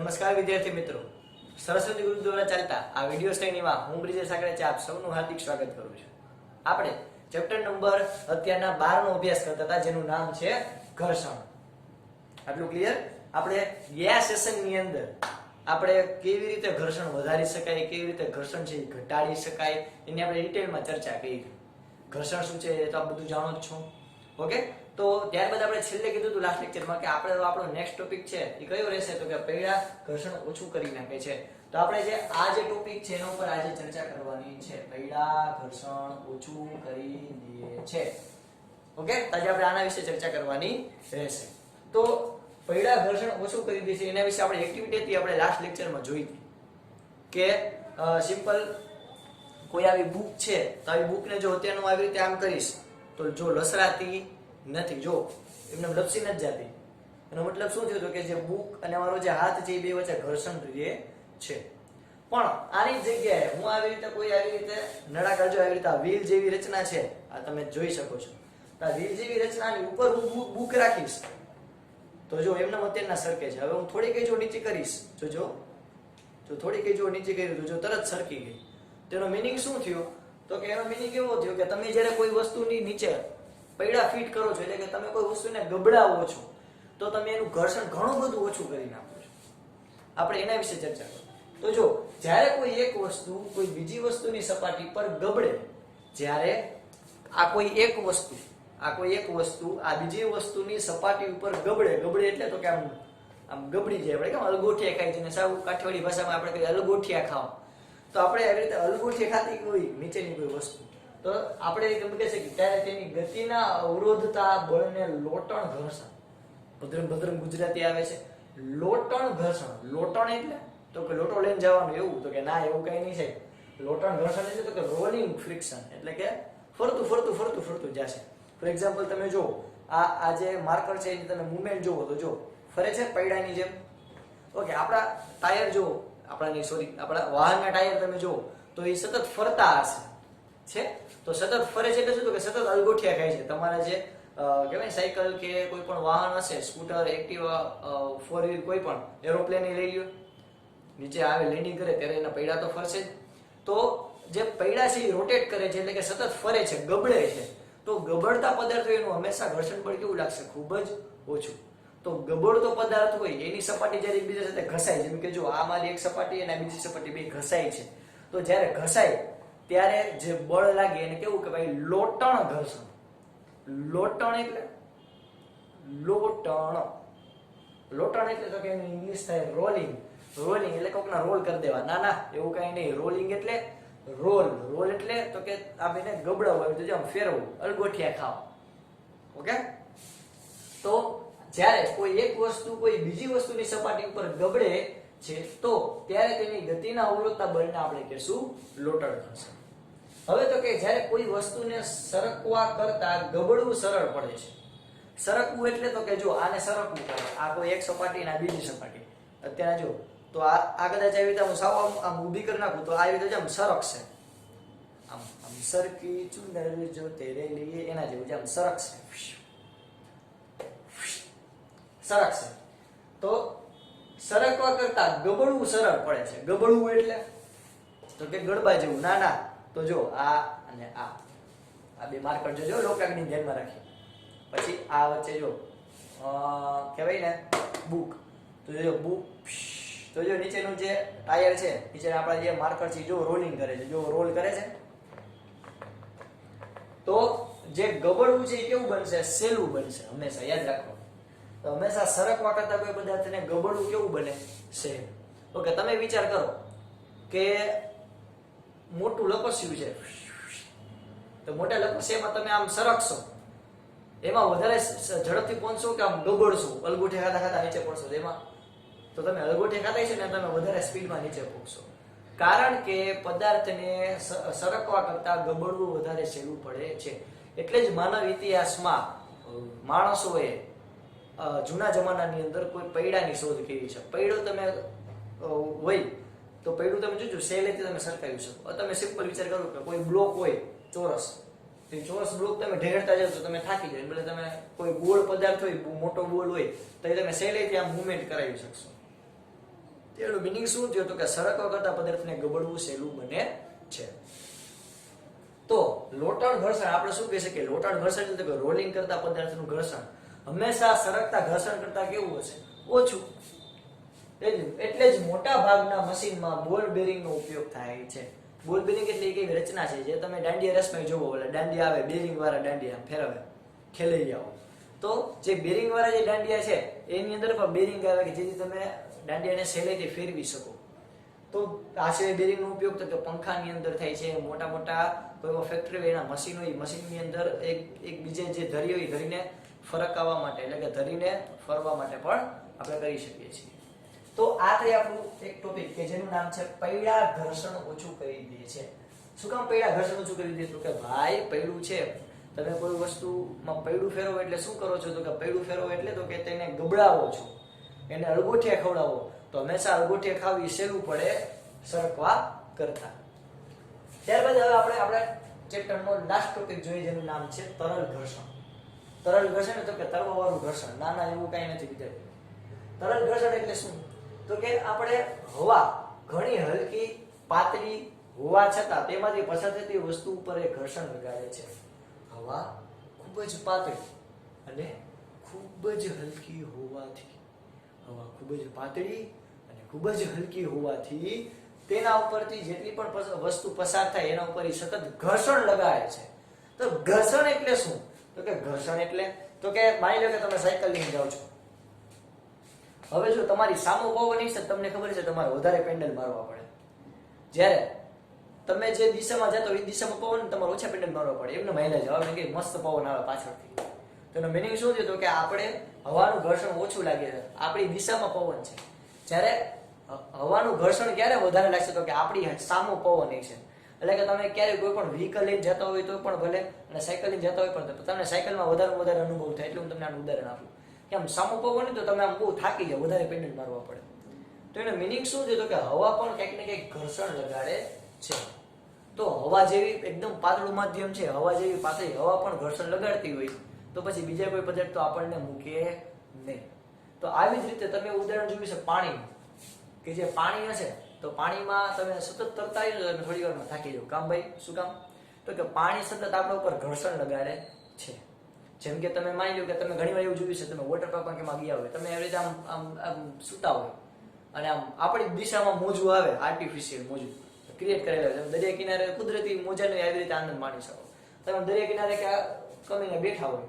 નમસ્કાર વિદ્યાર્થી મિત્રો, સરસ્વતી ગ્રુપ દ્વારા ચાલતા આ વિડિયો શ્રેણીમાં હું બ્રિજેશ સાકરેચા આપ સૌનું હાર્દિક સ્વાગત કરું છું. આપણે ચેપ્ટર નંબર અત્યારના 12 નો અભ્યાસ કરતા હતા, જેનું નામ છે ઘર્ષણ. આટલું ક્લિયર? આપણે ગયા સેશનની અંદર આપણે કેવી રીતે ઘર્ષણ વધારી શકાય, કેવી રીતે ઘર્ષણ છે ઘટાડી શકાય એની આપણે ડિટેલમાં ચર્ચા કરી. ઘર્ષણ શું છે એ તો આપ બધું જાણો જ છો. ઓકે, તો ત્યારબાદ આપણે છેલ્લે કીધું હતું લાસ્ટ લેક્ચરમાં કે આપણે આપણો નેક્સ્ટ ટોપિક છે એ કયો રહેશે, તો કે પૈડા ઘર્ષણ ઓછું કરી નાખે છે. તો આપણે જે આ જે ટોપિક છે એના ઉપર આજે ચર્ચા કરવાની છે. પૈડા ઘર્ષણ ઓછું કરી દે છે. ઓકે, આજે આપણે આના વિશે ચર્ચા કરવાની રહેશે. તો પૈડા ઘર્ષણ ઓછું કરી દે છે એના વિશે આપણે એક્ટિવિટી હતી આપણે લાસ્ટ લેક્ચરમાં જોઈ હતી કે સિમ્પલ કોઈ આવી બુક છે તો આવી બુકને જો અત્યારનું આવી રીતે આમ કરીશ તો જો લસરાતી નથી, જો એમને લપસી નથી જતી. એનો મતલબ શું થયો કે જે બુક અને અમારો જે હાથ છે એ બે વચ્ચે ઘર્ષણ રહે છે. પણ આની જગ્યાએ હું આવી રીતે કોઈ આવી રીતે નળાકાર જો આવી રીતે વ્હીલ જેવી રચના છે, આ તમે જોઈ શકો છો. તો આ વ્હીલ જેવી રચનાની ઉપર હું બુક રાખીશ તો જો એમને અત્યારના સરકે છે. હવે હું થોડી કઈ જો નીચે કરીશ જો થોડી કઈ જો નીચે કર્યું તો જો તરત સરકી ગઈ. તેનો મીનિંગ શું થયો? તો કે એનો મીનિંગ એવો થયો કે તમે જ્યારે કોઈ વસ્તુની નીચે પૈડા ફિટ કરો છો, એટલે કે તમે કોઈ વસ્તુને ગબડાવો છો, તો તમે એનું ઘર્ષણ ઘણું બધું ઓછું કરી નાખો છો. આપણે એના વિશે ચર્ચા કરીએ. તો જો જ્યારે કોઈ એક વસ્તુ કોઈ બીજી વસ્તુની સપાટી પર ગબડે, જ્યારે આ કોઈ એક વસ્તુ આ બીજી વસ્તુની સપાટી ઉપર ગબડે એટલે તો કે આમ ગબડી જાય. આપણે કેમ અલગોઠિયા ખાઈ છે ને, સાવ કાઠિયાવાડી ભાષામાં આપણે કહીએ અલગોઠિયા ખાઓ. તો આપણે આવી રીતે અલગોઠિયા ખાતી કોઈ નીચેની કોઈ વસ્તુ, તો આપણે એમ કહે છે કે ત્યારે તેની ગતિના અવરોધતા બળને લોટણ ઘર્ષણ, ભદ્રમ ગુજરાતી આવે છે લોટણ ઘર્ષણ. લોટણ એટલે તો કે લોટો લઈને જવાનું એવું? તો કે ના, એવું કઈ નહીં છે. લોટણ ઘર્ષણ એટલે તો કે રોલિંગ ફ્રિક્શન, એટલે કે ફરતું જશે. ફોર એક્ઝામ્પલ તમે જો આ જે માર્કર છે એની તમે મુવમેન્ટ જોવો તો જો ફરે છે પૈડાની જેમ. ઓકે, આપણા ટાયર જો આપણા વાહનના ટાયર તમે જો તો એ સતત ફરતા હશે છે. તો સતત ફરે છે એટલે શું? તો કે સતત અલગોઠિયા ખાય છે. તમારા જે કહેવાય સાયકલ કે કોઈ પણ વાહન હશે, સ્કૂટર, એક્ટિવા, ફોર વ્હીલ, કોઈ પણ એરોપ્લેન લઈ લ્યો, નીચે આવે લેન્ડિંગ કરે ત્યારે એના પૈડા તો ફરશે જ. તો જે પૈડા છે એ રોટેટ કરે છે, એટલે કે સતત ફરે છે, ગબડે છે. તો ગબડતા પદાર્થો એનું હંમેશા ઘર્ષણ બળ કેવું લાગશે? ખૂબ જ ઓછું. તો ગબડતો પદાર્થ હોય એની સપાટી જ્યારે એકબીજા સાથે ઘસાય, જેમ કે જો આ મારી એક સપાટી અને બીજી સપાટી બે ઘસાય છે, તો જ્યારે ઘસાય ત્યારે જે બળ લાગે એને કેવું કે ભાઈ લોટણ ઘર્ષણ. લોટણ એટલે તો કે એનું ઇંગ્લિશ થાય રોલિંગ એટલે કોકના રોલ કરી દેવા. ના, એવું કઈ નહીં. રોલિંગ એટલે રોલ એટલે તો કે આમ એને ગબડાવવું, તો જેમ ફેરવું, અલગોઠિયા ખાવ. ઓકે, તો જ્યારે કોઈ એક વસ્તુ કોઈ બીજી વસ્તુની સપાટી ઉપર ગબડે છે તો ત્યારે તેની ગતિના અવરોધતા બળને આપણે કહેશું લોટણ ઘર્ષણ. હવે તો કે જ્યારે કોઈ વસ્તુને સરકવા કરતા ગબડવું સરળ પડે છે. સરકવું એટલે તો કે જો આને સરકવું પડે, આ કોઈ એક સપાટી અને આ બીજી સપાટી. અત્યારે જો તો આ કદાચ આવી રીતે હું સાવ આમ ઊભી કરી નાખું તો આ રીતે આમ સરકશે, આમ સરકી ચુંદર જો તેરે લીએ, એના જેવું આમ સરકશે. તો સરકવા કરતા ગબડવું સરળ પડે છે. ગબડવું એટલે તો કે ગડબા જેવું. ના, તો જો આ અને આ બે માર્કર જો લોકાગ્નિ ધ્યાનમાં રાખી. પછી આ વચ્ચે જો કહેવાય ને બુક, તો જો બુક, તો જો નીચેનું જે ટાયર છે, નીચે આપણા જે માર્કર છે જો રોલિંગ કરે છે, જો રોલ કરે છે. તો જે ગબડવું છે એ કેવું બનશે? સહેલું બનશે. હંમેશા યાદ રાખો, તો હંમેશા સરકવા કરતા કોઈ પદાર્થને ગબડવું કેવું બને? સહેલું. ઓકે, તમે વિચાર કરો કે મોટું લપસ્યું છે, તો મોટા લપસ્યામાં તમે આમ સરકશો, એમાં વધારે ઝડપથી પહોંચશો કે આમ ગબડશો, અલગોઠિયા ખાતા નીચે પડશો? એમાં તો તમે અલગોઠિયા ખાતા છે ને તમે વધારે સ્પીડમાં નીચે પહોંચશો, કારણ કે પદાર્થને સરકવા કરતા ગબડવું વધારે સહેલું પડે છે. એટલે જ માનવ ઇતિહાસમાં માણસોએ જૂના જમાનાની અંદર કોઈ પૈડાની શોધ કરી છે. પૈડો તમે હોય તો પૈડું તમે જોજો સહેલેથી તમે સરકાવી શકો. તમે સિમ્પલ વિચાર કરો કે કોઈ બ્લોક હોય ચોરસ, તો ચોરસ બ્લોક તમે ઢેરતા જાવ તો તમે થાકી જાવ. એટલે તમે કોઈ ગોળ પદાર્થ હોય, મોટો ગોળ હોય, તો એ તમે સહેલેથી આમ મુવમેન્ટ કરાવી શકશો. તેનું મિનિંગ શું થયું તો કે સરકવા કરતા પદાર્થને ગબડવું સહેલું બને છે. તો લોટણ ઘર્ષણ આપણે શું કહી શકીએ? લોટણ ઘર્ષણ એટલે કે રોલિંગ કરતા પદાર્થનું ઘર્ષણ હંમેશા સરકતા ઘર્ષણ કરતા કેવું હશે? ઓછું. એટલે જ મોટા ભાગના મશીનમાં બોલ બેરિંગનો ઉપયોગ થાય છે. બોલ બેરિંગ એટલે એક એવી રચના છે જે તમે દાંડિયા રસમાં જોવો, એટલે દાંડિયા આવે બેરિંગ વાળા દાંડિયા ફેરવે ખેલૈયાઓ. તો જે બેરિંગ વાળા જે દાંડિયા છે એની અંદર પણ બેરિંગ આવે કે જેથી તમે દાંડિયાને સહેલાઈથી ફેરવી શકો. તો આ સિવાય બેરિંગનો ઉપયોગ તો કે પંખાની અંદર થાય છે. મોટા મોટા કોઈ ફેક્ટરી હોય એના મશીન હોય, મશીનની અંદર એક બીજે જે ધરી હોય ધરીને ફરકાવવા માટે એટલે કે ધરીને ફરવા માટે પણ આપણે કરી શકીએ છીએ. તો આ થઈ આપણું એક ટોપિક કે જેનું નામ છે પૈડા ઘર્ષણ ઓછું કરી દે છે. શું કામ પૈડા ઘર્ષણ ઓછું કરી દે? તો કે ભાઈ પૈડું છે, તમે કોઈ વસ્તુમાં પૈડું ફેરવો એટલે શું કરો છો? તો કે પૈડું ફેરવો એટલે તો કે તેને ગબડાવો છો, એને અળગોઠિયા ખવડાવો. તો હંમેશા અળગોઠિયા ખાવી સહેલું પડે સરકવા કરતા. ત્યારબાદ હવે આપણે ચેપ્ટરનો લાસ્ટ ટોપિક જોઈએ જેનું નામ છે તરલ ઘર્ષણ. તરલ ઘર્ષણ એટલે કે તરવા વાળું ઘર્ષણ. ના એવું કઈ નથી વિદ્યાર્થી. તરલ ઘર્ષણ એટલે શું? તો કે આપણે હવા ઘણી હલકી પાતળી હોવા છતાં તેમાંથી પસાર થતી વસ્તુ ઉપર એ ઘર્ષણ લગાડે છે. હવા ખૂબ જ પાતળી અને ખૂબ જ હલકી હોવાથી, હવા ખૂબ જ પાતળી અને ખૂબ જ હલકી હોવાથી તેના ઉપરથી જેટલી પણ વસ્તુ પસાર થાય એના ઉપર સતત ઘર્ષણ લગાડે છે. તો ઘર્ષણ એટલે શું? તો કે ઘર્ષણ એટલે તો કે માની લો કે તમે સાયકલ લઈને જાઓ છો. હવે જો તમારી સામો પવન છે તમને ખબર છે તમારે વધારે પેન્ડલ મારવા પડે. જ્યારે તમે જે દિશામાં જતો એ દિશામાં પવન તમારે ઓછા પેન્ડલ મારવા પડે. એમને મહિલા જાવ ને કે મસ્ત પવન આવે પાછળથી. તો એનો મિનિંગ શું છે? તો કે આપણે હવાનું ઘર્ષણ ઓછું લાગે છે, આપણી દિશામાં પવન છે. જ્યારે હવાનું ઘર્ષણ ક્યારે વધારે લાગશે? તો કે આપણી સામો પવન છે. એટલે કે તમે ક્યારે કોઈ પણ વ્હીકલ લઈને જતા હોય તો પણ ભલે, અને સાયકલ લઈને જતા હોય પણ તમને સાયકલમાં વધારે અનુભવ થાય. એટલે હું તમને આનું ઉદાહરણ આપું. કેમ સામો પવન તો તમે આમ બહુ થાકી જાવ, વધારે પેન્ડલ મારવા પડે. તો એનો મિનિંગ શું છે? તો કે હવા પણ ક્યાંક ને ક્યાંક ઘર્ષણ લગાડે છે. તો હવા જેવી એકદમ પાતળું માધ્યમ છે, હવા જેવી પાતળી હવા પણ ઘર્ષણ લગાડતી હોય તો પછી બીજા કોઈ પદાર્થ તો આપણને મૂકે નહીં. તો આવી જ રીતે તમે ઉદાહરણ જોયું છે પાણીનું, કે જે પાણી હશે તો પાણીમાં તમે સતત તરતા આવી તો થોડી વારમાં થાકી જાવ. કામ ભાઈ? શું કામ? તો કે પાણી સતત આપણા ઉપર ઘર્ષણ લગાડે છે. જેમ કે તમે માની લો કે તમે ઘણી વાર એવું જોયું છે, તમે વોટર પાર્કમાં કેમાં ગયા હોય, તમે એવી રીતે આમ સૂતા હોય અને આમ આપણી દિશામાં મોજું આવે, આર્ટિફિશિયલ મોજું ક્રિએટ કરેલા હોય. તમે દરિયા કિનારે કુદરતી મોજાનો આવી રીતે આનંદ માણી શકો. તમે દરિયા કિનારે કે કમીને બેઠા હોય,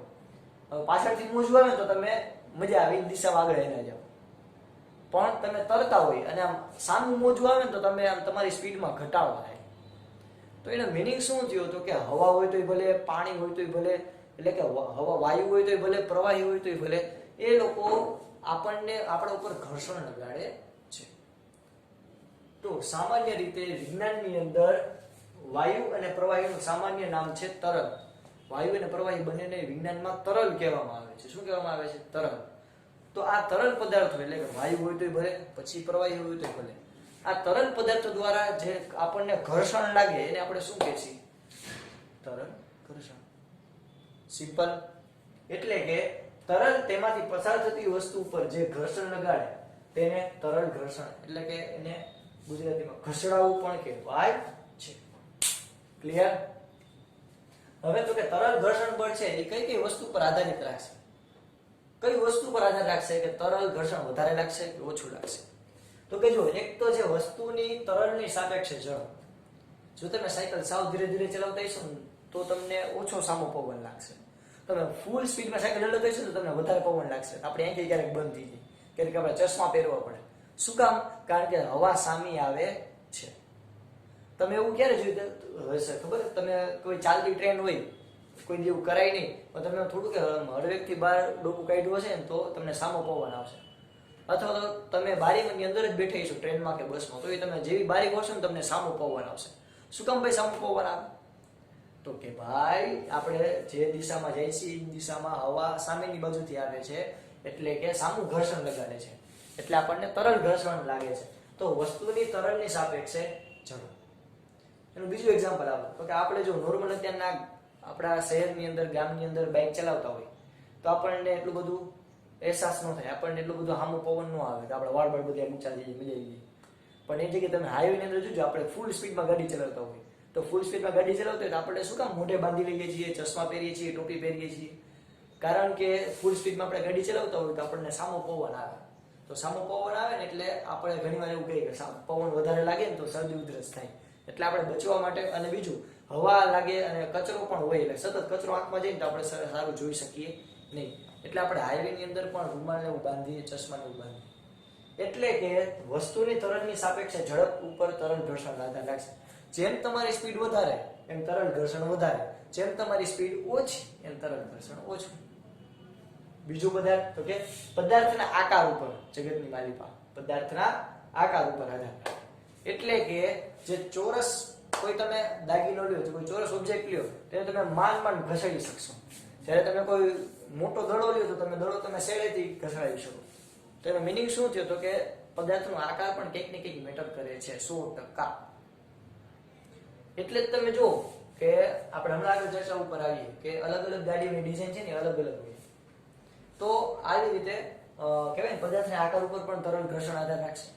હવે પાછળથી મોજું આવે તો તમે મજા આવે એ દિશામાં આગળ એના જાઓ. પણ તમે તરતા હોય અને આમ સામું મોજું આવે ને તો તમે આમ તમારી સ્પીડમાં ઘટાડો થાય. તો એનો મિનિંગ શું થયો? તો કે હવા હોય તોય ભલે, પાણી હોય તોય ભલે, એટલે કે હવા વાયુ હોય તોય ભલે, પ્રવાહી હોય તોય ભલે, એ લોકો આપણને આપણા ઉપર ઘર્ષણ લગાડે છે. તો સામાન્ય રીતે વિજ્ઞાનની અંદર વાયુ અને પ્રવાહીનું સામાન્ય નામ છે તરલ. વાયુ અને પ્રવાહી બંનેને વિજ્ઞાનમાં તરલ કહેવામાં આવે છે. શું કહેવામાં આવે છે? તરલ. તો આ તરલ પદાર્થો એટલે કે વાયુ હોય તોય ભલે, પછી પ્રવાહી હોય તોય ભલે, આ તરલ પદાર્થો દ્વારા જે આપણને ઘર્ષણ લાગે એને આપણે શું કહે છીએ? તરલ ઘર્ષણ. સિમ્પલ. એટલે કે તરલ તેમાંથી પસાર થતી વસ્તુ ઉપર જે ઘર્ષણ લગાડે તેને તરલ ઘર્ષણ એટલે કે એને ગુજરાતીમાં ઘસડાવું પણ કહેવાય છે. ક્લિયર? હવે તો કે તરલ ઘર્ષણ બળ છે એ કઈ વસ્તુ પર આધારિત રાખશે? કઈ વસ્તુ પર આધાર રાખશે કે તરલ ઘર્ષણ વધારે લાગશે કે ઓછું લાગશે? તો કે જો એક તો છે વસ્તુની તરલની સાપેક્ષે જળ. જો તમે સાયકલ સાવ ધીરે ધીરે ચલાવતા હશો તો તમને ઓછો સામો પવન લાગશે. તમે ફૂલ સ્પીડમાં સાયકલ ચલાવતા હશો તો તમને વધારે પવન લાગશે. આપણે અહીંથી ક્યારેક બંધ થઈ જાય, ક્યારેક આપણે ચશ્મા પહેરવા પડે. શું કામ? કારણ કે હવા સામી આવે છે. તમે એવું ક્યારે જોયું હશે ખબર? તમે કોઈ ચાલતી ટ્રેન હોય, કોઈ જેવું કરાય નહીં, પણ તમે થોડું કે હળવેકથી બહાર ડોકું કાઢ્યું હશે ને તો તમને સામો પવન આવશે. અથવા તો તમે બારીની અંદર જ બેઠા છો ટ્રેનમાં કે બસમાં, તો એ તમે જેવી બારી ખોલશો ને તમને સામો પવન આવશે. શું કામ ભાઈ સામો પવન આવે? તો કે ભાઈ આપણે જે દિશામાં જઈએ છીએ એ દિશામાં હવા સામેની બાજુથી આવે છે, એટલે કે સામું ઘર્ષણ લગાડે છે, એટલે આપણને તરલ ઘર્ષણ લાગે છે. તો વસ્તુની તરલની સાપેક્ષે જળ. એનું બીજું એક્ઝામ્પલ આપો તો કે આપણે જો નોર્મલ અત્યારના આપણા શહેરની અંદર, ગામની અંદર બાઇક ચલાવતા હોય તો આપણને એટલું બધું અહેસાસ ન થાય, આપણને એટલું બધું સામું પવન ન આવે કે આપણે વાળ બાળ બધા ઊંચા જઈએ મિલાઈ જઈએ. પણ એ જગ્યાએ તમે હાઈવેની અંદર જોજો, આપણે ફૂલ સ્પીડમાં ગાડી ચલાવતા હોય તો ફૂલ સ્પીડમાં ગાડી ચલાવતા હોય તો આપણે શું કામ મોઢે બાંધી લઈએ છીએ, ચશ્મા પહેરીએ છીએ, ટોપી પહેરીએ છીએ? કારણ કે ફૂલ સ્પીડમાં આપણે ગાડી ચલાવતા હોય તો આપણને સામો પવન આવે. તો સામો પવન આવે ને એટલે આપણે ઘણીવાર એવું કહીએ કે પવન વધારે લાગે ને તો શરદી ઉધરસ થાય. એટલે આપણે બચવા માટે, અને બીજું હવા લાગે અને કચરો પણ હોય એટલે સતત કચરો આંખમાં જઈને તો આપણે સારું જોઈ શકીએ નહીં. એટલે આપણે હાઈવેની અંદર પણ રૂમાલ એવું બાંધીએ, ચશ્મા એવું બાંધીએ. એટલે કે વસ્તુની તરલની સાપેક્ષે ઝડપ ઉપર તરલ ઘર્ષણ આધાર રાખશે. જેમ તમારી સ્પીડ વધારે એમ તરલ ઘર્ષણ વધારે, જેમ તમારી સ્પીડ ઓછી એમ તરલ ઘર્ષણ ઓછું. બીજું પદાર્થ તો કે પદાર્થના આકાર ઉપર જગતની માલિકા પદાર્થના આકાર ઉપર આધાર રાખે. એટલે કે જે ચોરસ કોઈ તમે દાગીનો લ્યો, કોઈ ચોરસ ઓબ્જેક્ટ લ્યો તેને તમે માંડ ઘસાડી શકશો. જ્યારે તમે કોઈ મોટો દડો લ્યો તો તમે દડો તમે સહેલેથી ઘસાડી શકો. તો એનો મિનિંગ શું થયો તો કે પદાર્થનો આકાર પણ કંઈક ને કંઈક મેટર કરે છે 100%. એટલે જ તમે જુઓ કે આપણે હમણાં આગળ ચર્ચા ઉપર આવીએ કે અલગ અલગ ગાડીની ડિઝાઇન છે ને અલગ અલગ હોય. તો આવી રીતે કહેવાય પદાર્થના આકાર ઉપર પણ તરલ ઘર્ષણ આધાર રાખશે.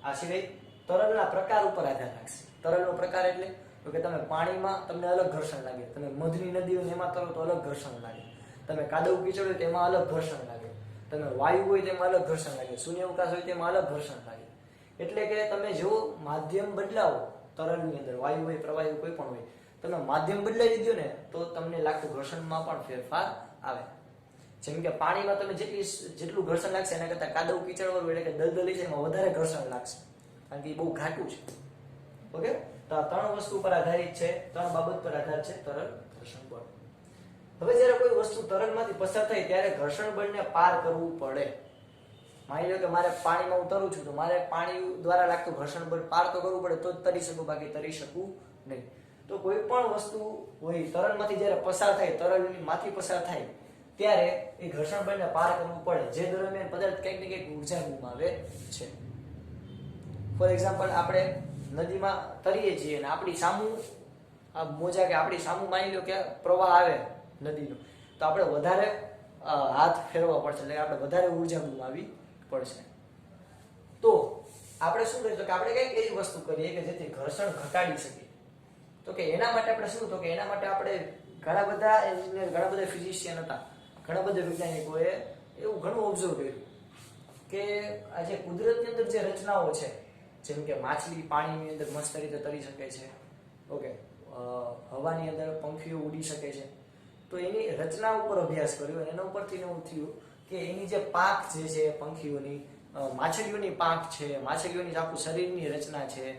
આ સિવાય તરલના પ્રકાર ઉપર આધાર રાખશે. તરલનો પ્રકાર એટલે તો કે તમે પાણીમાં તમને અલગ ઘર્ષણ લાગે, તમે મધની નદી હોય એમાં તરો તો અલગ ઘર્ષણ લાગે, તમે કાદવ કીચડ હોય તેમાં અલગ ઘર્ષણ લાગે, તમે વાયુ હોય તેમાં અલગ ઘર્ષણ લાગે, શૂન્યાવકાશ હોય તેમાં અલગ ઘર્ષણ લાગે. એટલે કે તમે જો માધ્યમ બદલાવો તરલની અંદર, વાયુ હોય, પ્રવાહી કોઈ પણ હોય, તમે માધ્યમ બદલાવી દીધું ને તો તમને લાગતું ઘર્ષણમાં પણ ફેરફાર આવે. જેમ કે પાણીમાં તમે જેટલું ઘર્ષણ લાગશે એના કરતા કાદવ કીચડ વાળું એટલે કે દલદલી છે એમાં વધારે ઘર્ષણ લાગશે, કારણ કે એ બહુ ઘાટું છે. ઓકે, તો આ 3 વસ્તુ પર આધારિત છે, 3 બાબત પર આધાર છે તરલ ઘર્ષણ બળ. હવે જ્યારે કોઈ વસ્તુ તરલમાંથી પસાર થાય ત્યારે ઘર્ષણ બળને પાર કરવું પડે. માની લો કે મારે પાણીમાં ઉતરવું છું તો મારે પાણી દ્વારા લાગતું ઘર્ષણ બળ પાર તો કરવું પડે તો જ તરી શકું, બાકી તરી શકું નહીં. તો કોઈ પણ વસ્તુ હોય તરલમાંથી જ્યારે પસાર થાય, તરલમાંથી પસાર થાય ત્યારે એ ઘર્ષણ બળને પાર કરવું પડે, જે દરમિયાન પદાર્થ કંઈક ને કંઈક ઉર્જા ગુમાવે છે. ફોર એક્ઝામ્પલ, આપણે નદીમાં તરીએ છીએ અને આપણી સામું આ મોજા કે આપણી સામું માની લો કે પ્રવાહ આવે નદીનો, તો આપણે વધારે હાથ ફેરવવા પડશે, એટલે આપણે વધારે ઉર્જા ગુમાવી પડશે. તો આપણે શું કરીએ તો કે આપણે કંઈક એવી વસ્તુ કરીએ કે જેથી ઘર્ષણ ઘટાડી શકીએ. તો કે એના માટે આપણે શું, તો કે એના માટે આપણે ઘણા બધા એન્જિનિયર, ઘણા બધા ફિઝિશિયન હતા, ઘણા બધા વૈજ્ઞાનિકોએ એવું ઘણું ઓબ્ઝર્વ કર્યું કે આ જે કુદરતની અંદર જે રચનાઓ છે, જેમ કે માછલી પાણીની અંદર મસ્ત રીતે તરી શકે છે, ઓકે, હવાની અંદર પંખીઓ ઉડી શકે છે. તો એની રચના ઉપર અભ્યાસ કર્યો અને એના ઉપરથી એવું થયું કે એની જે પાંખ જે છે પંખીઓની, માછલીઓની પાંખ છે, માછલીઓની આખું શરીરની રચના છે,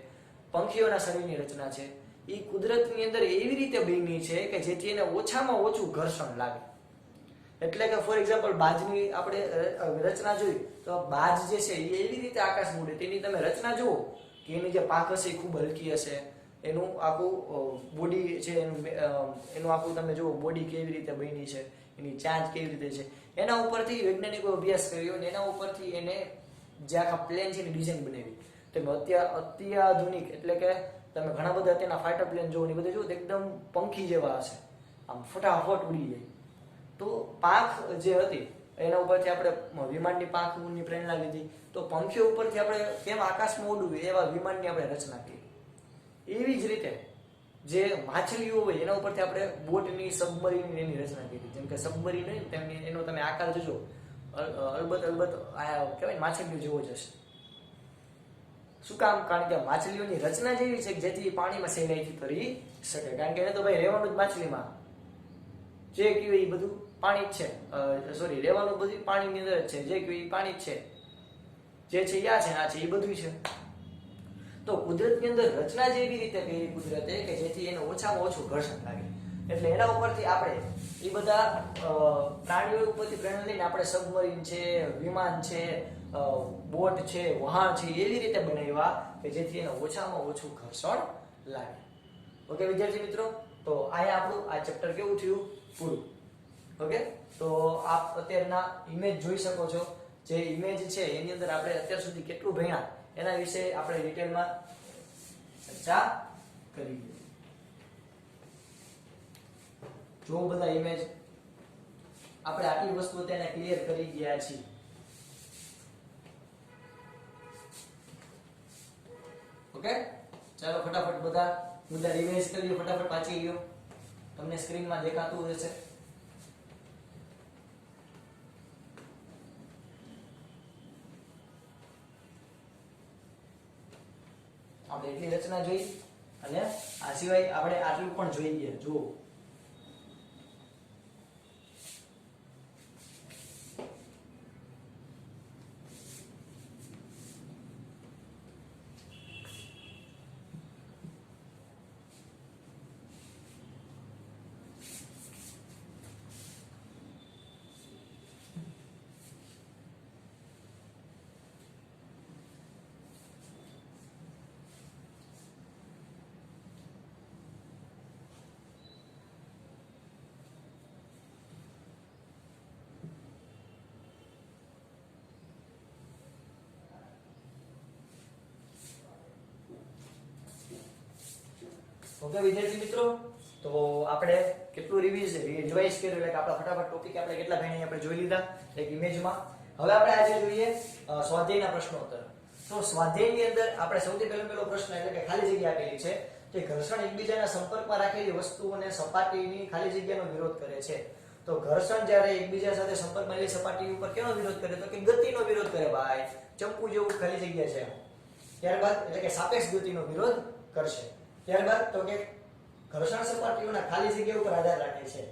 પંખીઓના શરીરની રચના છે, એ કુદરતની અંદર એવી રીતે બની છે કે જેથી એને ઓછામાં ઓછું ઘર્ષણ લાગે. એટલે કે ફોર એક્ઝામ્પલ બાજની આપણે રચના જોઈ તો બાજ જે છે એ એવી રીતે આકાશ ઉડે, તેની તમે રચના જુઓ કે એની જે પાંખ હશે એ ખૂબ હલકી હશે, એનું આખું બોડી છે, એનું આખું તમે જુઓ બોડી કેવી રીતે બની છે, એની ચાંચ કેવી રીતે છે, એના ઉપરથી વૈજ્ઞાનિકો અભ્યાસ કર્યો અને એના ઉપરથી એને જે આખા પ્લેન છે એની ડિઝાઇન બનાવી. તમે અત્યાધુનિક એટલે કે તમે ઘણા બધા અત્યારના ફાઇટર પ્લેન જોવો ને બધું જુઓ એકદમ પંખી જેવા હશે, આમ ફટાફટ ઉડી જાય. તો પાંખ જે હતી એના ઉપરથી આપણે વિમાનની પાંખની પ્રેરણા લીધી, તો પંખીઓ ઉપરથી આપણે કેમ આકાશમાં ઉડવું એવા વિમાનની આપણે રચના કરી. એવી જ રીતે જે માછલીઓ હોય એના ઉપરથી આપણે બોટની, સબમરીનની એની રચના કરી. જેમ કે સબમરીન હોય તેમની એનો તમે આકાર જોજો, અલબત્ત કહેવાય માછલીઓ જેવો જ હશે. શું કામ? કારણ કે માછલીઓની રચના જેવી છે કે જેથી પાણીમાં સહેલાઈથી તરી શકે, કારણ કે એને તો ભાઈ રહેવાનું જ માછલીમાં, જે કયું એ બધું પાણી જ છે, સોરી રહેવાનું બધું પાણીની અંદર જ છે, જે કયું એ પાણી જ છે, જે છે યા છે આ છે એ બધું છે. તો કુદરતની અંદર રચના જ એવી રીતે કરી કુદરતે કે જેથી એને ઓછામાં ઓછું ઘર્ષણ લાગે. એટલે એના ઉપરથી આપણે એ બધા પ્રાણીઓ ઉપરથી પ્રેરણા લઈને આપણે સબમરીન છે, વિમાન છે, બોટ છે, વહાણ છે એવી રીતે બનાવ્યા કે જેથી એને ઓછામાં ઓછું ઘર્ષણ લાગે. ઓકે વિદ્યાર્થી મિત્રો, તો અહીંયા આપણું આ ચેપ્ટર કેવું થયું? પૂરું. ઓકે, તો આપ અત્યારના ઇમેજ જોઈ શકો છો. જે ઇમેજ છે એની અંદર આપણે અત્યાર સુધી કેટલું ભણ્યા એના વિશે આપણે ડિટેલમાં ચર્ચા કરી. જો બધા ઇમેજ આપણે આટલી વસ્તુઓ તેને ક્લિયર કરી ગયા છીએ. ઓકે, ચાલો ફટાફટ બધા મુદ્દા રિવાઇઝ કરી લો, ફટાફટ વાંચી લ્યો. તમને સ્ક્રીનમાં દેખાતું હશે. આપણે એટલી રચના જોઈ અને આ સિવાય આપણે આટલું પણ જોઈ ગયા. જુઓ, ઓકે વિદ્યાર્થી મિત્રો, તો આપણે કેટલું રિવાઇઝ કર્યું, એટલે કે આપણા ફટાફટ ટોપિક આપણે કેટલા ભાઈને આપણે જોઈ લીધા એક ઇમેજમાં. હવે આપણે આજે જોઈએ સ્વાધ્યાયના પ્રશ્નોત્તર. તો સ્વાધ્યાયની અંદર આપણે સૌથી પહેલો પ્રશ્ન એટલે કે ખાલી જગ્યા આપેલી છે કે ઘર્ષણ એકબીજાના સંપર્કમાં રાખેલી વસ્તુઓને સપાટીની ખાલી જગ્યાનો વિરોધ કરે છે. તો ઘર્ષણ જ્યારે એકબીજા સાથે સંપર્કમાં રહેલી સપાટી ઉપર કેનો વિરોધ કરે? તો કે ગતિનો વિરોધ કરે ભાઈ. ચંપુ જેવું ખાલી જગ્યા છે. ત્યારબાદ એટલે કે સાપેક્ષ ગતિનો વિરોધ કરશે. ત્યારબાદ તો કે ઘર્ષણ સપાટીઓના ખાલી જગ્યા ઉપર આધાર રાખે છે.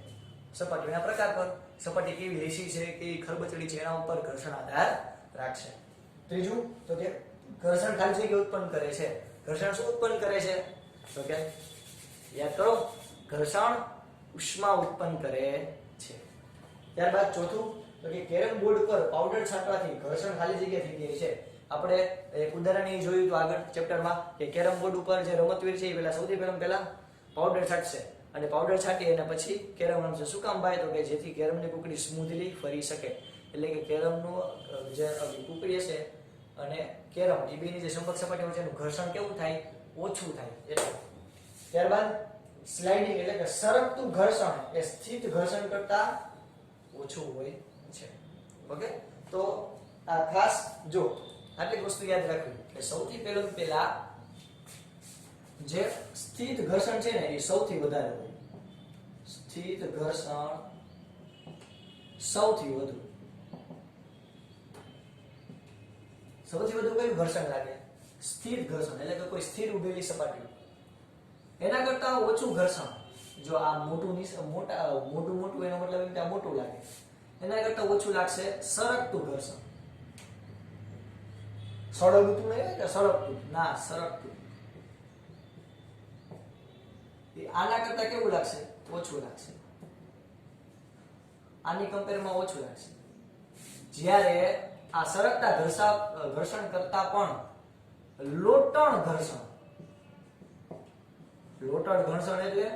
સપાટીઓના પ્રકાર પર, સપાટી કેવી રેશી છે, કેવી ખરબચડી છે, એના ઉપર ઘર્ષણ આધાર રાખશે. ત્રીજું તો કે ઘર્ષણ ખાલી જગ્યા ઉત્પન્ન કરે છે. ઘર્ષણ શું ઉત્પન્ન કરે છે? તો કે યાદ કરો, ઘર્ષણ ઉષ્મા ઉત્પન્ન કરે છે. ત્યારબાદ ચોથું તો કે કેરમ બોર્ડ પર પાવડર છાંટવાથી ઘર્ષણ ખાલી જગ્યા થઈ જાય છે. આપણે એક ઉદાહરણ જોયું તો આગળ ચેપ્ટરમાં કે કેરમ બોર્ડ ઉપર જે રમતવીર છે એ સૌથી પહેલા પાવડર છાંટશે અને પાવડર છાંટી અને પછી કેરમ રમશે. શું કામ ભાઈ? તો કે જેથી કેરમની કુકડી સ્મૂધલી ફરી શકે. એટલે કે કેરમનું જે કુકડી હશે અને કેરમ એ બેની જે સંપર્ક સપાટી વચ્ચેનું ઘર્ષણ કેવું થાય? ઓછું થાય. એટલે ત્યારબાદ સ્લાઇડિંગ એટલે કે સરકતું ઘર્ષણ એ સ્થિત ઘર્ષણ કરતા ઓછું હોય છે. ઓકે, તો આ ખાસ જો આટલી વસ્તુ યાદ રાખવી કે સૌથી પહેલા જે સ્થિત ઘર્ષણ છે ને એ સૌથી વધારે હોય. સ્થિત ઘર્ષણ સૌથી વધુ કયું ઘર્ષણ લાગે? સ્થિર ઘર્ષણ એટલે કે કોઈ સ્થિર ઉભેલી સપાટી. એના કરતા ઓછું ઘર્ષણ જો આ મોટું એનો મતલબ એમ કે આ મોટું લાગે, એના કરતા ઓછું લાગશે સરકતું ઘર્ષણ. સળગતું નહીં કે સળગતું, ના સરકતું. આના કરતા કેવું લાગશે? ઓછું લાગશે. આની કમ્પેરમાં ઓછું લાગશે. જ્યારે આ સરકતા ઘર્ષણ કરતા પણ લોટણ ઘર્ષણ એટલે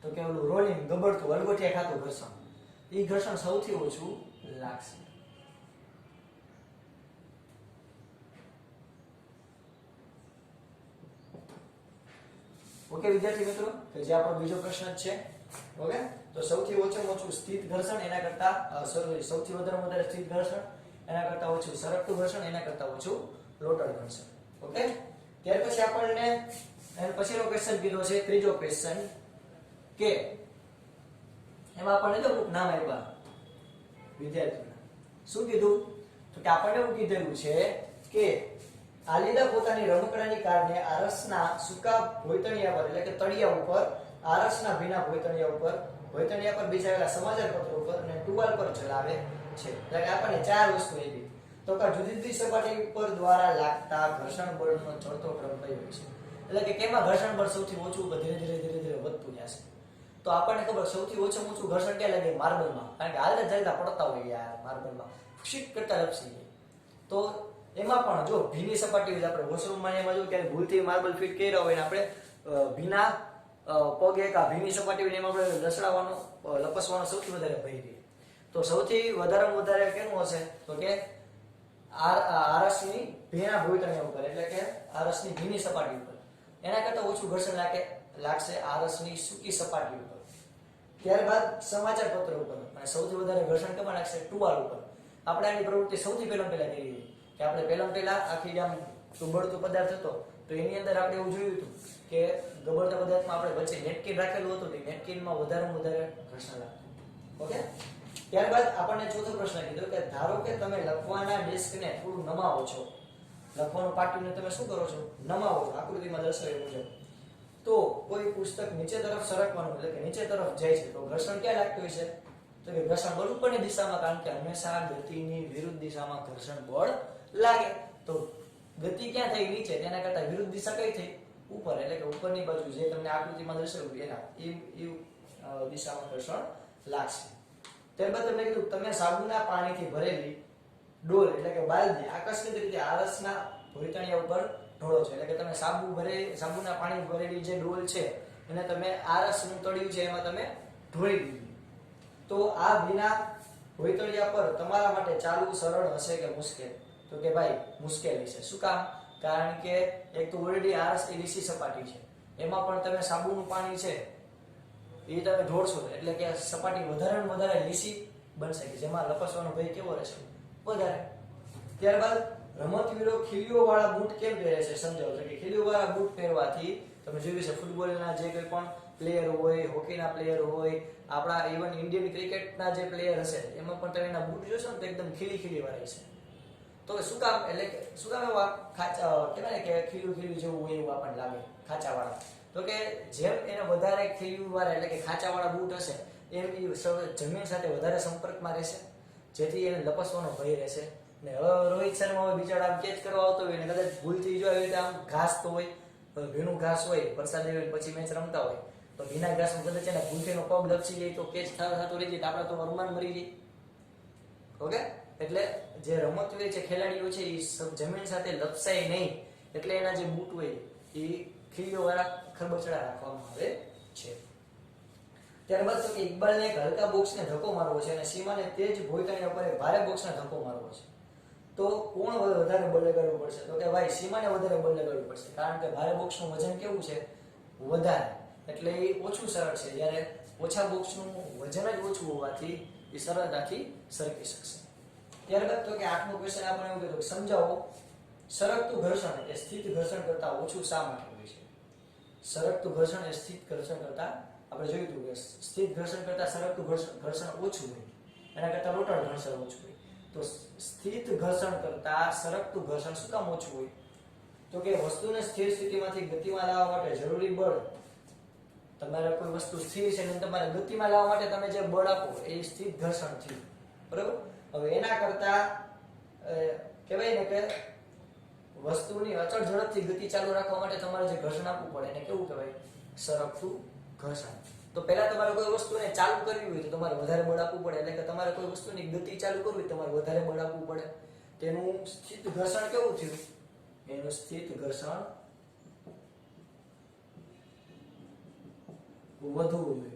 તો કે ઓલું રોલિંગ ગબડતું અલગોટિયા ખાતું ઘર્ષણ, એ ઘર્ષણ સૌથી ઓછું લાગશે. ઓકે વિદ્યાર્થી મિત્રો, કે જે આપણો બીજો પ્રશ્ન છે. ઓકે, તો સૌથી ઓછું સ્થિત ઘર્ષણ એના કરતા સૌથી વધારે સ્થિત ઘર્ષણ એના કરતા ઓછું સરકતું ઘર્ષણ એના કરતા ઓછું લોટળ ઘર્ષણ. ઓકે, ત્યાર પછી આપણને પછીનો ક્વેશ્ચન કીધો છે ત્રીજો ક્વેશ્ચન કે એમાં આપણને જો નામ આપ્યા વિદ્યાર્થીઓના. શું કીધું? તો કે આપણને એવું કીધેલું છે કે આલિદા પોતાની રમકડાની કારને આરસના સૂકા ભોયતણિયા પર એટલે કે તળિયા ઉપર, આરસના ભીના ભોયતણિયા પર બિછાવેલા સમાચાર પત્રો પર અને ટુવાલ પર ચલાવે છે. એટલે કે આપણને ચાર વસ્તુ આપી. તો કે જુદી જુદી સપાટી ઉપર દ્વારા લાગતા ઘર્ષણ બળનો ચડતો ક્રમ કયો છે? એટલે કે કેમાં ઘર્ષણ બળ સૌથી ઓછું ધીરે ધીરે વધતું જશે. તો આપણને ખબર સૌથી ઓછું ઘર્ષણ ક્યાં લાગે? માર્બલમાં. કારણ કે હાલતા ચાલતા પડતા હોય યાર માર્બલમાં, શીટ કરતા લપસી જાય. તો એમાં પણ જો ભીની સપાટી હોય, આપણે વોશરૂમમાં એમાં જો ક્યારે ભૂલથી માર્બલ ફિટ કર્યા હોય ને આપણે ભીના પગ એક આ ભીની સપાટી હોય એમાં આપણે લપસવાનો સૌથી વધારે ભય રહે. તો સૌથી વધારે કેનું હશે? તો કે આરસની ભીના ભોયતણિયા ઉપર એટલે કે આરસની ભીની સપાટી ઉપર. એના કરતા ઓછું ઘર્ષણ લાગશે આરસની સૂકી સપાટી ઉપર. ત્યારબાદ સમાચાર પત્ર ઉપર, અને સૌથી વધારે ઘર્ષણ કેમાં લાગશે? ટુવાલ ઉપર. આપણે આની પ્રવૃત્તિ સૌથી પહેલા કરી કે આપણે પહેલા આખી આમ ગબડતો પદાર્થ હતો તો એની અંદર આપણે એવું જોયું હતું કે ગબડતા પદાર્થમાં આપણે વચ્ચે નેપકિન રાખેલું હતું, નેપકિનમાં વધારેમાં વધારે ઘર્ષણ લાગતું. ઓકે. ત્યારબાદ આપણને ચોથો પ્રશ્ન કીધો કે ધારો કે તમે લખવાના ડિસ્કને થોડું નમાવો છો, લખવાનું પાટિયું તમે શું કરો છો? નમાવો છો, આકૃતિમાં દર્શાવ્યા મુજબ. તો કોઈ પુસ્તક નીચે તરફ સરકવાનું એટલે કે નીચે તરફ જાય છે તો ઘર્ષણ ક્યાં લાગતું હોય છે? તો કે ઘર્ષણ બળ ઉપરની દિશામાં, કારણ કે હંમેશા ગતિની વિરુદ્ધ દિશામાં ઘર્ષણ બળ લાગે. તો ગતિ ક્યાં થઈ? નીચે. તેના કરતા વિરુદ્ધ દિશા કઈ થઈ? ઉપર. એટલે કે ઉપરની બાજુ જે તમને આકૃતિમાં દર્શાવ્યું એના એ દિશામાં ઘર્ષણ લાગશે. ત્યારબાદ તમને કીધું તમે સાબુના પાણીથી ભરેલી ડોલ એટલે કે બાલદી આકસ્મિક રીતે આરસના ભોંયતણિયા ઉપર ઢોળો છો. એટલે કે તમે સાબુના પાણી ભરેલી જે ડોલ છે એને તમે આરસનું તળિયું છે એમાં તમે ઢોળી દીધી. તો આ વિના ભોંયતણિયા પર તમારા માટે ચાલવું સરળ હશે કે મુશ્કેલ? તો કે ભાઈ મુશ્કેલી છે. શું કામ? કારણ કે એક તો ઓલરેડી આરસ એ લીસી સપાટી છે, એમાં પણ તમે સાબુનું પાણી છે એ તમે ઢોળશો એટલે કે સપાટી વધારે ને વધારે લીસી બનશે કે જેમાં લપસવાનો ભય કેવો રહેશે? વધારે. ત્યારબાદ રમતવીરો ખીલીઓ વાળા બૂટ કેમ પહેરે છે? સમજાવો. કે ખીલીઓ વાળા બૂટ પહેરવાથી તમે જોયું છે ફૂટબોલના જે કોઈ પણ પ્લેયર હોય, હોકીના પ્લેયર હોય, આપણા ઇવન ઇન્ડિયન ક્રિકેટના જે પ્લેયર હશે એમાં પણ તમે એના બૂટ જોશો ને તો એકદમ ખીલી વાળા છે. તો શું કામ? એટલે કે શું કામ એવા ખાચા કહેવાય કે ખીલું જેવું હોય એવું આપણને લાગે ખાચાવાળા? તો કે જેમ એને વધારે ખીલીવાળા એટલે કે ખાચાવાળા બૂટ હશે એમ જમીન સાથે વધારે સંપર્કમાં રહેશે, જેથી એને લપસવાનો ભય રહેશે. ને હવે રોહિત શર્મા હવે બિચારા આમ કેચ કરવા આવતો હોય ને કદાચ ભૂલથી જો આવી રીતે આમ ઘાસ તો હોય, ભીનું ઘાસ હોય, વરસાદ આવે પછી મેચ રમતા હોય તો ભીના ઘાસમાં કદાચ એને ભૂલથીનો પગ લપસી જાય તો કેચ થતું રહી જાય તો આપણે તો અરમાન મરી જાય. ઓકે. એટલે જે રમતવીર છે, ખેલાડીઓ છે એ જમીન સાથે લપસાય નહીં એટલે એના જે બૂટ હોય એ ખીલીઓ વાળા ખરબચડા રાખવામાં આવે છે. ત્યારબાદ તો કે ઇકબાલને એક હલકા બોક્સને ધક્કો મારવો છે અને સીમાને તેજ ભોંયતણિયા ઉપર એક ભારે બોક્સને ધક્કો મારવો છે. તો કોણ વધારે બળ લગાડવું પડશે? તો કે ભાઈ સીમાને વધારે બળ લગાડવું પડશે, કારણ કે ભારે બોક્સનું વજન કેવું છે? વધારે. એટલે એ ઓછું સરળ છે, જ્યારે ઓછા બોક્સનું વજન જ ઓછું હોવાથી એ સરળતાથી સરકી શકશે. ત્યારબાદ તો કે આઠમો ક્વેશ્ચન આપણે એવું કીધું સમજાવો સરકતું ઘર્ષણ એ સ્થિત ઘર્ષણ કરતા ઓછું શા માટે હોય છે? સરકતું ઘર્ષણ એ સ્થિત ઘર્ષણ કરતા આપણે જોયું હતું કે સ્થિત ઘર્ષણ કરતા સરકતું ઘર્ષણ ઓછું હોય, એના કરતા રોટર ઘર્ષણ ઓછું હોય. તો સ્થિત ઘર્ષણ કરતા સરકતું ઘર્ષણ શું કામ ઓછું હોય? તો કે વસ્તુને સ્થિર સ્થિતિમાંથી ગતિમાં લાવવા માટે જરૂરી બળ, તમારે કોઈ વસ્તુ સ્થિર છે અને તમારે ગતિમાં લાવવા માટે તમે જે બળ આપો એ સ્થિત ઘર્ષણ થયું, બરાબર? હવે એના કરતા કહેવાય ને કે વસ્તુની અચળ ઝડપથી ગતિ ચાલુ રાખવા માટે તમારે જે ઘર્ષણ આપવું પડે એને કેવું કહેવાય? સરકતું ઘર્ષણ. તો પહેલા તમારે કોઈ વસ્તુને ચાલુ કરવી હોય તો તમારે વધારે બળ આપવું પડે, એટલે કે તમારે કોઈ વસ્તુની ગતિ ચાલુ કરવી હોય તમારે વધારે બળ આપવું પડે. તેનું સ્થિત ઘર્ષણ કેવું થયું? એનું સ્થિત ઘર્ષણ વધુ હોય.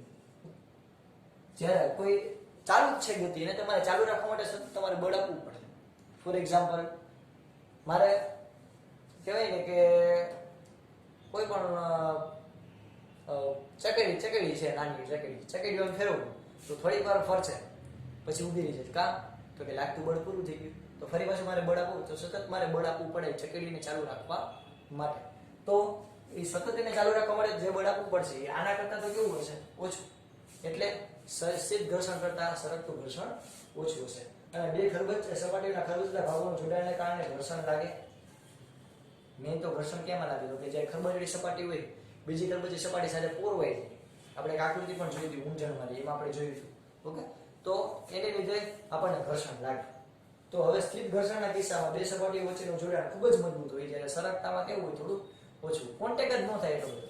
જ્યારે કોઈ ચાલુ જ છે ગતિ એને તમારે ચાલુ રાખવા માટે સતત તમારે બળ આપવું પડે. ફોર એક્ઝામ્પલ મારે કહેવાય ને કે કોઈ પણ ચકેડી છે, નાની ચકેડીઓ ફેરવું તો થોડીક વાર ફરશે પછી ઊભી રહી જાય. કામ? તો કે લાગતું બળ પૂરું થઈ ગયું, તો ફરી પાછું મારે બળ આપવું, તો સતત મારે બળ આપવું પડે ચકેડીને ચાલુ રાખવા માટે. તો એ સતત એને ચાલુ રાખવા માટે જે બળ આપવું પડશે એ આના કરતા તો કેવું હશે? ઓછું. એટલે સ્થિત ઘર્ષણ કરતા સરકતું ઘર્ષણ ઓછું હશે. અને બે સપાટીના ખરબચડા ભાગોના જોડાણને કારણે ઘર્ષણ લાગે. મેન તો ઘર્ષણ કેમાં લાગે? તો કે જે ખરબચડી સપાટી હોય બીજી ખરબચડી સપાટી સાથે પોરવાય જાય. આપણે એક આકૃતિ પણ જોઈ હતી ઊંઝણમાં, એમાં આપણે જોયું હતું. ઓકે. તો એને લીધે આપણને ઘર્ષણ લાગે. તો હવે સ્થિત ઘર્ષણના કિસ્સામાં બે સપાટીઓ વચ્ચેનું જોડાણ ખૂબ જ મજબૂત હોય, જ્યારે સરકતામાં કેવું હોય? થોડું ઓછું. કોન્ટેક્ટ જ ન થાય એટલો બધો.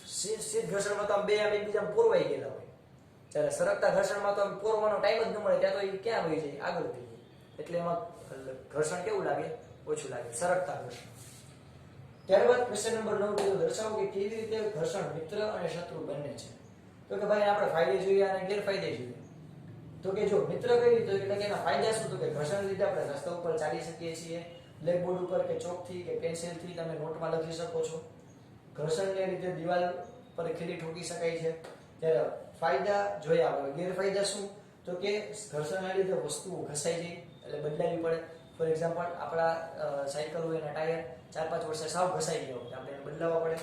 સ્થિત ઘર્ષણમાં તો બે એકબીજામાં પોરવાઈ ગયેલા હોય, જ્યારે સરકતા ઘર્ષણમાં તો પોરવાનો ટાઈમ જ ન મળે, ત્યાં તો એ ક્યાં વહી જાય? આગળ વહી જાય. એટલે એમાં ઘર્ષણ કેવું લાગે? ઓછું લાગે, સરકતા ઘર્ષણ. ત્યારબાદ ક્વેશ્ચન નંબર 9 કીધું દર્શાવો કે કેવી રીતે ઘર્ષણ મિત્ર અને શત્રુ બંને છે. તો કે ભાઈ આપણે ફાયદે જોઈએ અને ગેરફાયદે જોઈએ. તો કે જો મિત્ર કઈ રીતે એટલે કે એના ફાયદા શું? તો કે ઘર્ષણ લીધે આપણે રસ્તા ઉપર ચાલી શકીએ છીએ, બ્લેકબોર્ડ ઉપર કે ચોકથી કે પેન્સિલથી તમે નોટમાં લખી શકો છો. ઘર્ષણને લીધે દિવાલ પર ખીલી ઠોકી શકાય છે, ત્યારે ફાયદા જોયા આપણે. ગેરફાયદા શું? તો કે ઘર્ષણના લીધે વસ્તુઓ ઘસાઈ જાય એટલે બદલાવી પડે. ફોર એક્ઝામ્પલ આપણા સાયકલ હોય એના ટાયર 4-5 વર્ષે સાવ ઘસાઈ ગયા હોય આપણે એને બદલાવવા પડે.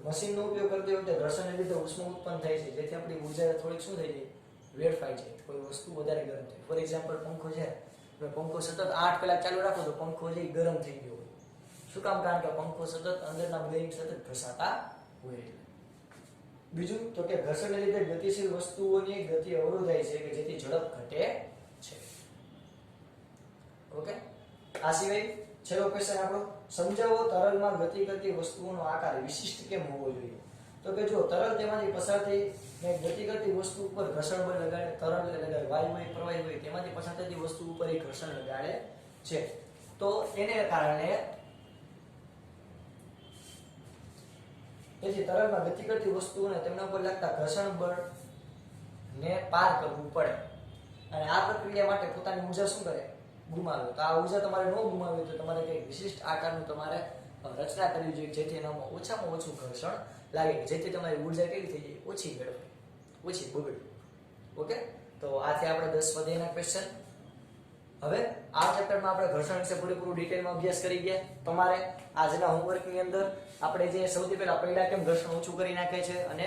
મશીનનો ઉપયોગ કરતી વખતે ઘર્ષણને લીધે ઉષ્મા ઉત્પન્ન થાય છે, જેથી આપણી ઉર્જા થોડીક શું થઈ જાય, વેડફાઈ જાય, કોઈ વસ્તુ વધારે ગરમ થાય. ફોર એક્ઝામ્પલ પંખો છે, તમે પંખો સતત 8 કલાક ચાલુ રાખો તો પંખો જે ગરમ થઈ ગયો હોય. શું કામ? કારણ કે પંખો સતત અંદરના બેરિંગ સતત ઘસાતા હોય. બીજું તો કે ઘર્ષણને લીધે ગતિશીલ વસ્તુઓની ગતિ અવરોધાય છે કે જેથી ઝડપ ઘટે છે. ઓકે, આ સિવાય છેલ્લો ક્વેશ્ચન આપણો, સમજાવો તરલમાં ગતિ કરતી વસ્તુઓનો આકાર વિશિષ્ટ કેમ હોવો જોઈએ? તો કે જો તરલ તેમાંથી પસાર થઈ ને ગતિ કરતી વસ્તુ ઉપર ઘર્ષણ બળ લગાડે, તરલ એટલે વાયુ હોય પ્રવાહી હોય તેમાંથી પસાર થતી વસ્તુ ઉપર એ ઘર્ષણ લગાડે છે, તો એને કારણે તેથી તરલમાં ગતિ કરતી વસ્તુઓને તેમના ઉપર લાગતા ઘર્ષણ બળને પાર કરવું પડે અને આ પ્રક્રિયા માટે પોતાની ઉર્જા શું કરે, ગુમાવે. તો આ ઉર્જા તમારે ન ગુમાવી તો તમારે કંઈક વિશિષ્ટ આકારનું તમારે રચના કરવી જોઈએ જેથી એનામાં ઓછામાં ઓછું ઘર્ષણ લાગે, જેથી તમારી ઉર્જા કેવી થઈ જાય, ઓછી વેડફાય, ઓછી બગડે. ઓકે, તો આ છે આપણે 10 સ્વાધ્યાયના ક્વેશ્ચન. હવે આ ચેપ્ટરમાં આપણે ઘર્ષણ વિશે પૂરેપૂરું ડિટેલમાં અભ્યાસ કરી ગયા. તમારે આજના હોમવર્કની અંદર આપણે જે સૌથી પહેલા પૈડા કેમ ઘર્ષણ ઓછું કરી નાખે છે અને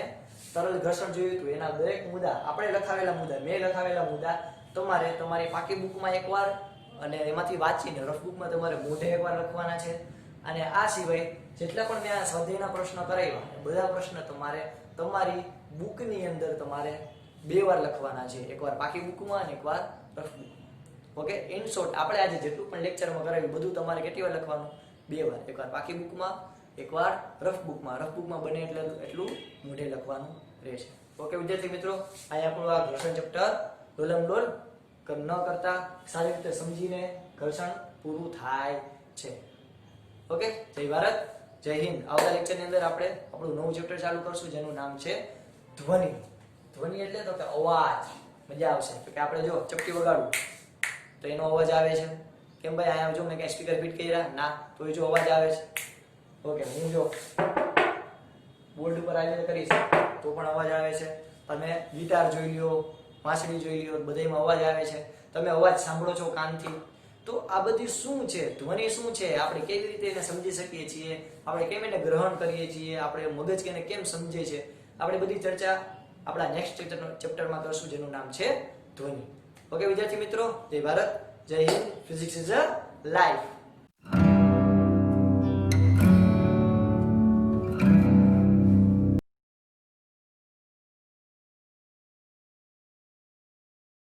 તરલ ઘર્ષણ જોયું હતું એના દરેક મુદ્દા, આપણે લખાવેલા મુદ્દા, મેં લખાવેલા મુદ્દા તમારે તમારી પાકી બુકમાં એકવાર અને એમાંથી વાંચીને રફ બુકમાં તમારે મોઢે એકવાર લખવાના છે. અને આ સિવાય જેટલા પણ મેં આ સ્વાધ્યાયના પ્રશ્નો કરાવ્યા બધા પ્રશ્ન તમારે તમારી બુકની અંદર તમારે 2 વાર લખવાના છે, એકવાર પાકી બુકમાં અને એકવાર રફ બુકમાં. ઓકે, ઇન શોર્ટ આપણે આજે જેટલું પણ લેક્ચરમાં કરાવ્યું બધું તમારે કેટલી વાર લખવાનું, 2 વાર, એકવાર પાકી બુકમાં, એકવાર રફ બુકમાં. રફ બુકમાં બને એટલું મોઢે લખવાનું રહેશે. ઓકે વિદ્યાર્થી મિત્રો, અહીંયા આપણું આ ઘર્ષણ ચેપ્ટર ડોલમડોલ ન કરતા સારી રીતે સમજીને ઘર્ષણ પૂરું થાય છે. ઓકે, જય ભારત, જય હિન્દ. આવતા લેક્ચરની અંદર આપણે આપણું નવું ચેપ્ટર ચાલુ કરશું જેનું નામ છે ધ્વનિ. ધ્વનિ એટલે તો કે અવાજ. મજા આવશે તો કે આપણે જો ચપટી વગાડું તો એનો અવાજ આવે છે. કેમ ભાઈ? અહીંયા જો મેં કઈ સ્પીકર ફિટ કર્યા ના, તો એ જો અવાજ આવે છે. ઓકે, હું જો બોર્ડ ઉપર આવીને કરીશ તો પણ અવાજ આવે છે. તમે ગિટાર જોઈ લ્યો, વાંસળી જોઈ લ્યો, બધામાં અવાજ આવે છે. તમે અવાજ સાંભળો છો કાનથી. તો આ બધી શું છે, ધ્વનિ શું છે, આપણે કેવી રીતે એને સમજી શકીએ છીએ, આપણે કેમ એને ગ્રહણ કરીએ છીએ, આપણે મગજ એને કેમ સમજે છે, આપણે બધી ચર્ચા આપણા નેક્સ્ટ ચેપ્ટરમાં કરશું જેનું નામ છે ધ્વનિ. ઓકે વિદ્યાર્થી મિત્રો, જય ભારત, જય Hind. Physics is a life.